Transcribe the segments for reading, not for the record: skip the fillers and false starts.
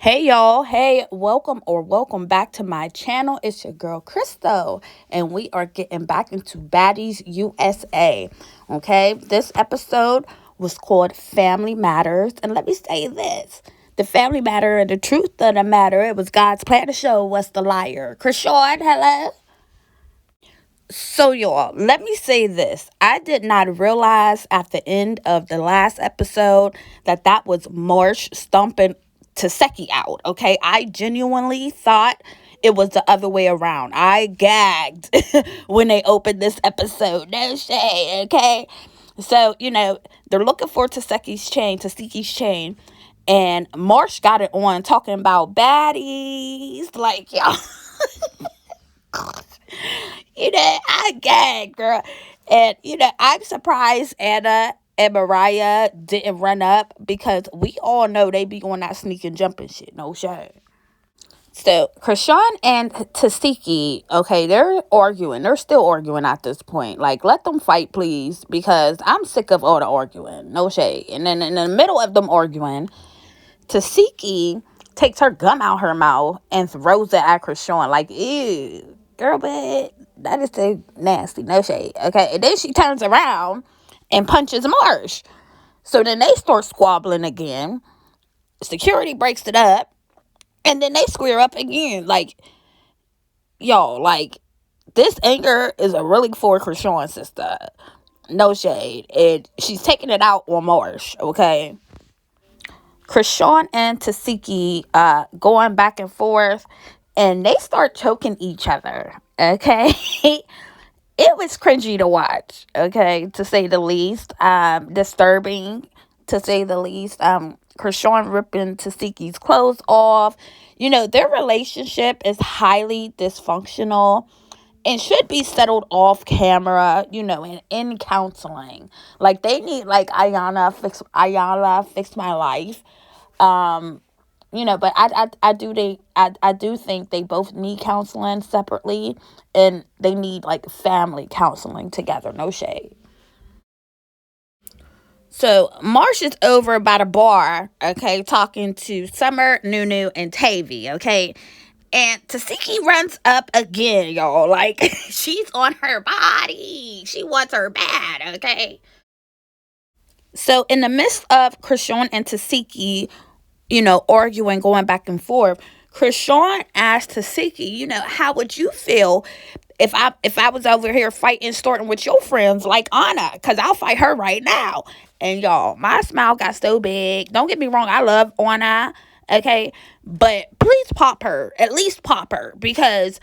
Hey y'all, hey, welcome back to my channel. It's your girl Crystal, and we are getting back into Baddies USA. Okay, this episode was called Family Matters, and let me say this: the family matter and the truth of the matter, it was God's plan to show us the liar. Krishan, hello. So, y'all, let me say this. I did not realize at the end of the last episode that was Marsh stomping Taseki out, okay? I genuinely thought it was the other way around. I gagged when they opened this episode. No shade, okay? So, they're looking for Taseki's chain, and Marsh got it on talking about baddies. Like, y'all. I gagged, girl. And, I'm surprised Anna and Mariah didn't run up because we all know they be on that sneak and jumping shit. No shame. So, Krishan and Tasiki, okay, they're arguing. They're still arguing at this point. Like, let them fight, please, because I'm sick of all the arguing. No shade. And then in the middle of them arguing, Tasiki takes her gum out her mouth and throws it at Krishan. Like, ew, girl, but that is so nasty. No shade. Okay. And then she turns around and punches Marsh. So then they start squabbling again. Security breaks it up. And then they square up again. Like, y'all, like, this anger is a really for Krishan's sister. No shade. And she's taking it out on Marsh. Okay. Krishan and Tasiki going back and forth, and they start choking each other. Okay. It was cringy to watch, okay, to say the least. Disturbing, to say the least. Krishan ripping Tasiki's clothes off. Their relationship is highly dysfunctional and should be settled off camera, and in counseling. Like, they need, like, Ayana fix my life. um but I do think they both need counseling separately, and they need, like, family counseling together. No shade. So Marsh is over by the bar, okay, talking to Summer, Nunu, and Tavy, okay. And Tasiki runs up again, y'all. Like, she's on her body. She wants her bad, okay. So in the midst of Krishan and Tasiki, arguing, going back and forth, Krishan asked Tasiki, how would you feel if I was over here fighting, starting with your friends like Anna? Because I'll fight her right now. And y'all, my smile got so big. Don't get me wrong, I love Anna, okay? But please pop her. At least pop her. Because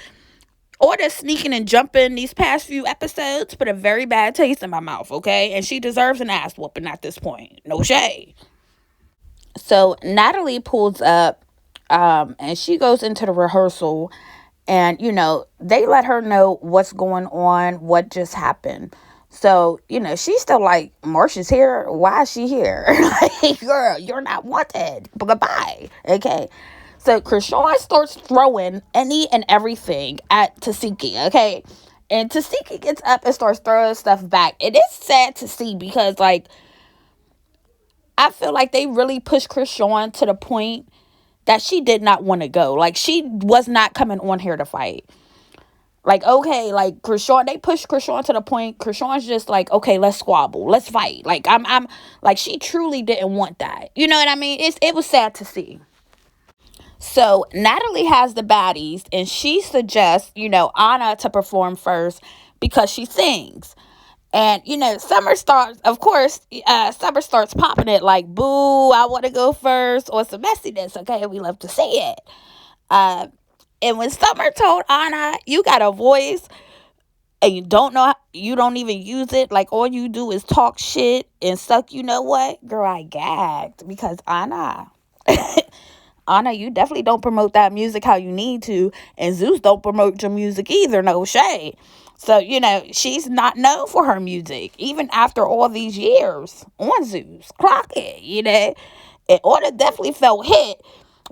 all the sneaking and jumping these past few episodes put a very bad taste in my mouth, okay? And she deserves an ass whooping at this point. No shade. So Natalie pulls up, and she goes into the rehearsal, and they let her know what's going on, what just happened. So she's still like, Marsha's here, why is she here? Like, girl, you're not wanted, goodbye. Okay. So Krishan starts throwing any and everything at Tasiki, okay. And Tasiki gets up and starts throwing stuff back. It is sad to see because, like, I feel like they really pushed Krishan to the point that she did not want to go. Like, she was not coming on here to fight. Like, okay, like, Krishan, they pushed Krishan to the point. Krishan's just like, okay, let's squabble, let's fight. Like, I'm like, she truly didn't want that. You know what I mean? It was sad to see. So Natalie has the baddies, and she suggests, Anna to perform first because she sings. And, Summer starts, of course, Summer starts popping it like, boo, I want to go first, or some messiness, okay? We love to say it. And when Summer told Anna, you got a voice and you don't even use it, like, all you do is talk shit and suck, you know what? Girl, I gagged because Anna. Anna, you definitely don't promote that music how you need to, and Zeus don't promote your music either, no shade. So, she's not known for her music, even after all these years on Zeus. Clock it, And Order definitely felt hit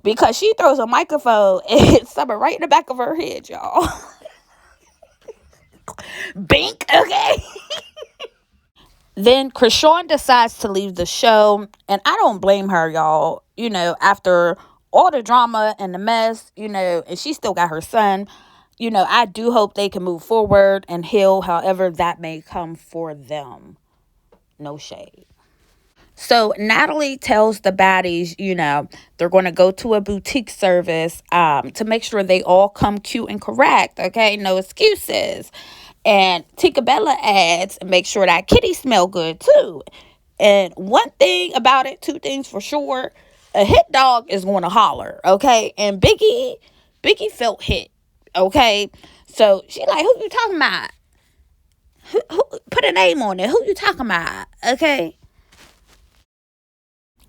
because she throws a microphone and hits Summer right in the back of her head, y'all. Bink, okay? Then Krishan decides to leave the show, and I don't blame her, y'all. After all the drama and the mess, and she still got her son. I do hope they can move forward and heal however that may come for them. No shade. So Natalie tells the baddies, they're going to go to a boutique service to make sure they all come cute and correct. Okay, no excuses. And Tinkerbella adds, make sure that kitty smell good too. And one thing about it, two things for sure, a hit dog is going to holler. Okay, and Biggie felt hit. Okay, so she like, who you talking about? Who put a name on it? Who you talking about? Okay.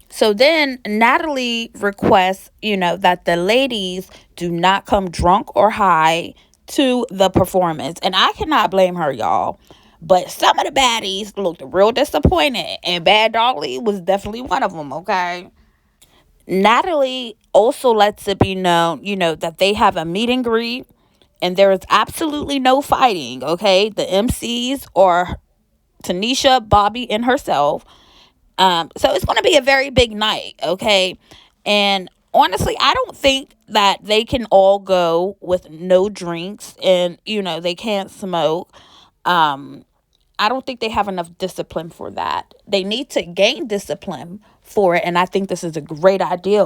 So then Natalie requests, that the ladies do not come drunk or high to the performance. And I cannot blame her, y'all. But some of the baddies looked real disappointed. And Bad Dolly was definitely one of them, okay? Natalie also lets it be known, that they have a meet and greet. And there is absolutely no fighting, okay? The MCs are Tanisha, Bobby, and herself. So it's going to be a very big night, okay? And honestly, I don't think that they can all go with no drinks and, they can't smoke. I don't think they have enough discipline for that. They need to gain discipline for it. And I think this is a great idea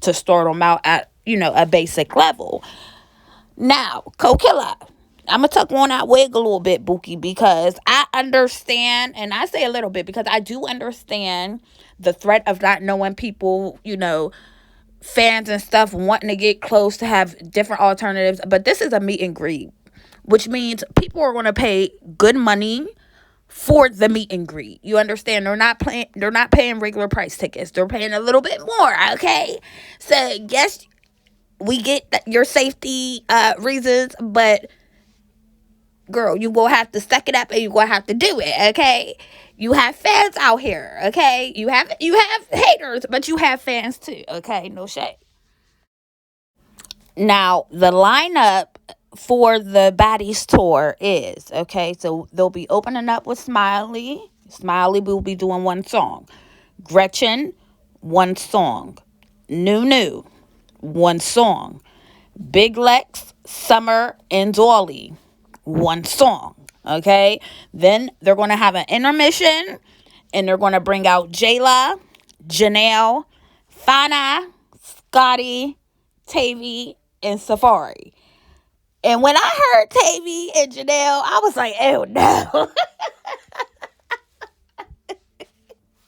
to start them out at, a basic level. Now, Coachella. I'm going to tuck on that wig a little bit, Bookie, because I understand, and I say a little bit because I do understand the threat of not knowing people, fans and stuff wanting to get close to have different alternatives. But this is a meet and greet, which means people are going to pay good money for the meet and greet. You understand? They're not paying regular price tickets. They're paying a little bit more, okay? So, yes, we get your safety reasons, but girl, you will have to suck it up and you will have to do it, okay? You have fans out here, okay? You have haters, but you have fans too, okay? No shade. Now, the lineup for the Baddies tour is, okay, so they'll be opening up with Smiley. Smiley will be doing one song. Gretchen, one song. Nunu, one song. Big Lex, Summer, and Dolly, one song. Okay? Then they're going to have an intermission, and they're going to bring out Jayla, Janelle, Fana, Scotty, Tavy, and Safari. And when I heard Tavy and Janelle, I was like, oh no.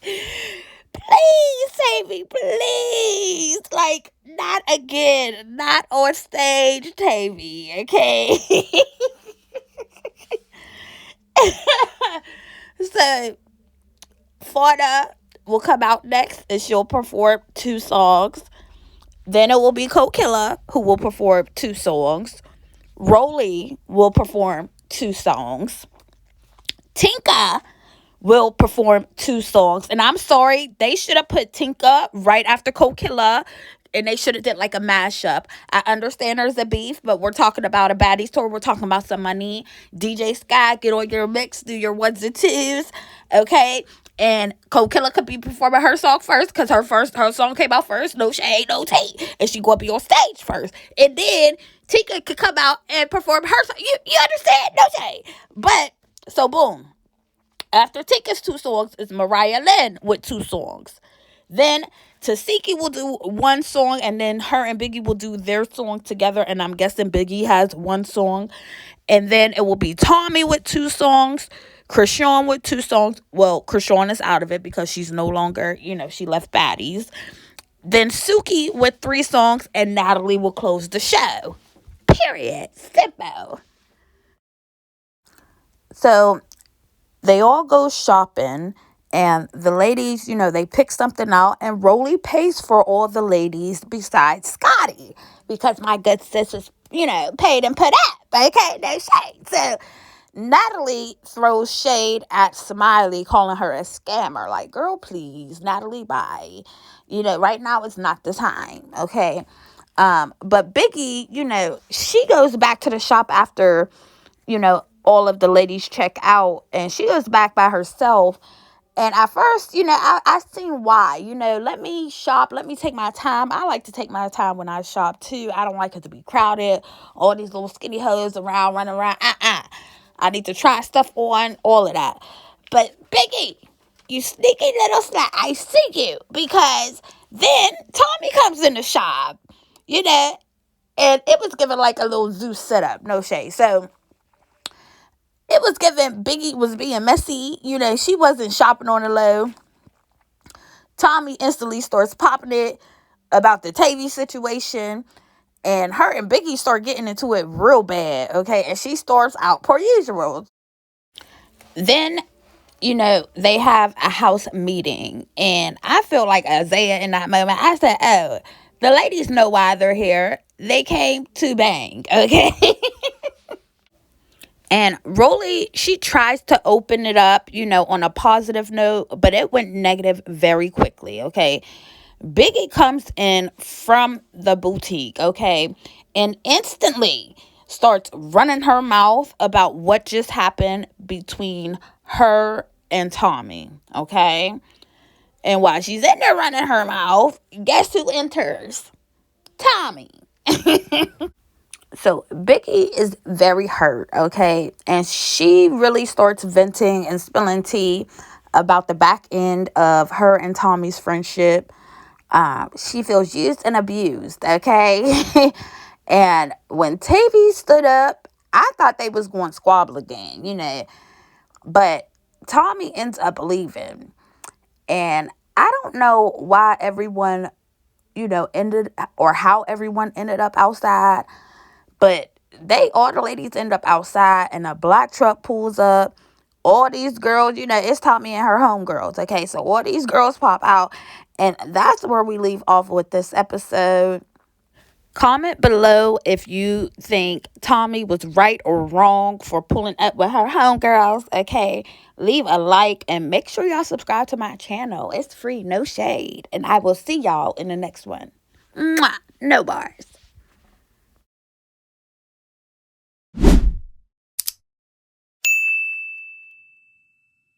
Please, Tavy, please. Like, not again. Not on stage, Tavy, okay? So, Fauna will come out next and she'll perform 2 songs. Then it will be Coachella who will perform 2 songs. Rolly will perform 2 songs. Tinka will perform 2 songs. And I'm sorry, they should have put Tinka right after Coachella. And they should have did like a mashup. I understand there's a beef, but we're talking about a Baddies tour. We're talking about some money. DJ Sky, get on your mix, do your 1s and 2s, okay? And Coachella could be performing her song first because her song came out first. No shade, no tate. And she gonna be on stage first. And then Tika could come out and perform her song. You understand? No shade. But, so boom. After Tika's 2 songs is Mariah Lynn with 2 songs. Then Tasiki will do 1 song, and then her and Biggie will do their song together, and I'm guessing Biggie has 1 song. And then it will be Tommy with 2 songs, Krishan with 2 songs. Well, Krishan is out of it because she's no longer, she left Baddies. Then Suki with 3 songs, and Natalie will close the show. Period. Simple. So they all go shopping. And the ladies, they pick something out, and Rolly pays for all the ladies besides Scotty because my good sis was, paid and put up. Okay, no shade. So Natalie throws shade at Smiley, calling her a scammer. Like, girl, please, Natalie, bye. Right now is not the time. Okay. But Biggie, she goes back to the shop after, all of the ladies check out, and she goes back by herself. And at first, I seen why. Let me shop. Let me take my time. I like to take my time when I shop too. I don't like it to be crowded. All these little skinny hoes around, running around. I need to try stuff on, all of that. But Biggie, you sneaky little slut, I see you. Because then Tommy comes in the shop, and it was given like a little Zeus setup, no shade. So it was given Biggie was being messy. She wasn't shopping on the low. Tommy instantly starts popping it about the Tavy situation. And her and Biggie start getting into it real bad, okay? And she storms out per usual. Then, they have a house meeting. And I feel like Isaiah in that moment. I said, oh, the ladies know why they're here. They came to bang, okay? And Rolly, she tries to open it up, on a positive note, but it went negative very quickly, okay? Biggie comes in from the boutique, okay, and instantly starts running her mouth about what just happened between her and Tommy, okay? And while she's in there running her mouth, guess who enters? Tommy. So Biggie is very hurt, okay? And she really starts venting and spilling tea about the back end of her and Tommy's friendship. She feels used and abused, okay? And when Tavy stood up, I thought they was going to squabble again, But Tommy ends up leaving. And I don't know why everyone, ended or how everyone ended up outside. But all the ladies end up outside and a black truck pulls up. All these girls, it's Tommy and her homegirls. Okay, so all these girls pop out. And that's where we leave off with this episode. Comment below if you think Tommy was right or wrong for pulling up with her homegirls. Okay, leave a like and make sure y'all subscribe to my channel. It's free, no shade. And I will see y'all in the next one. Mwah. No bars.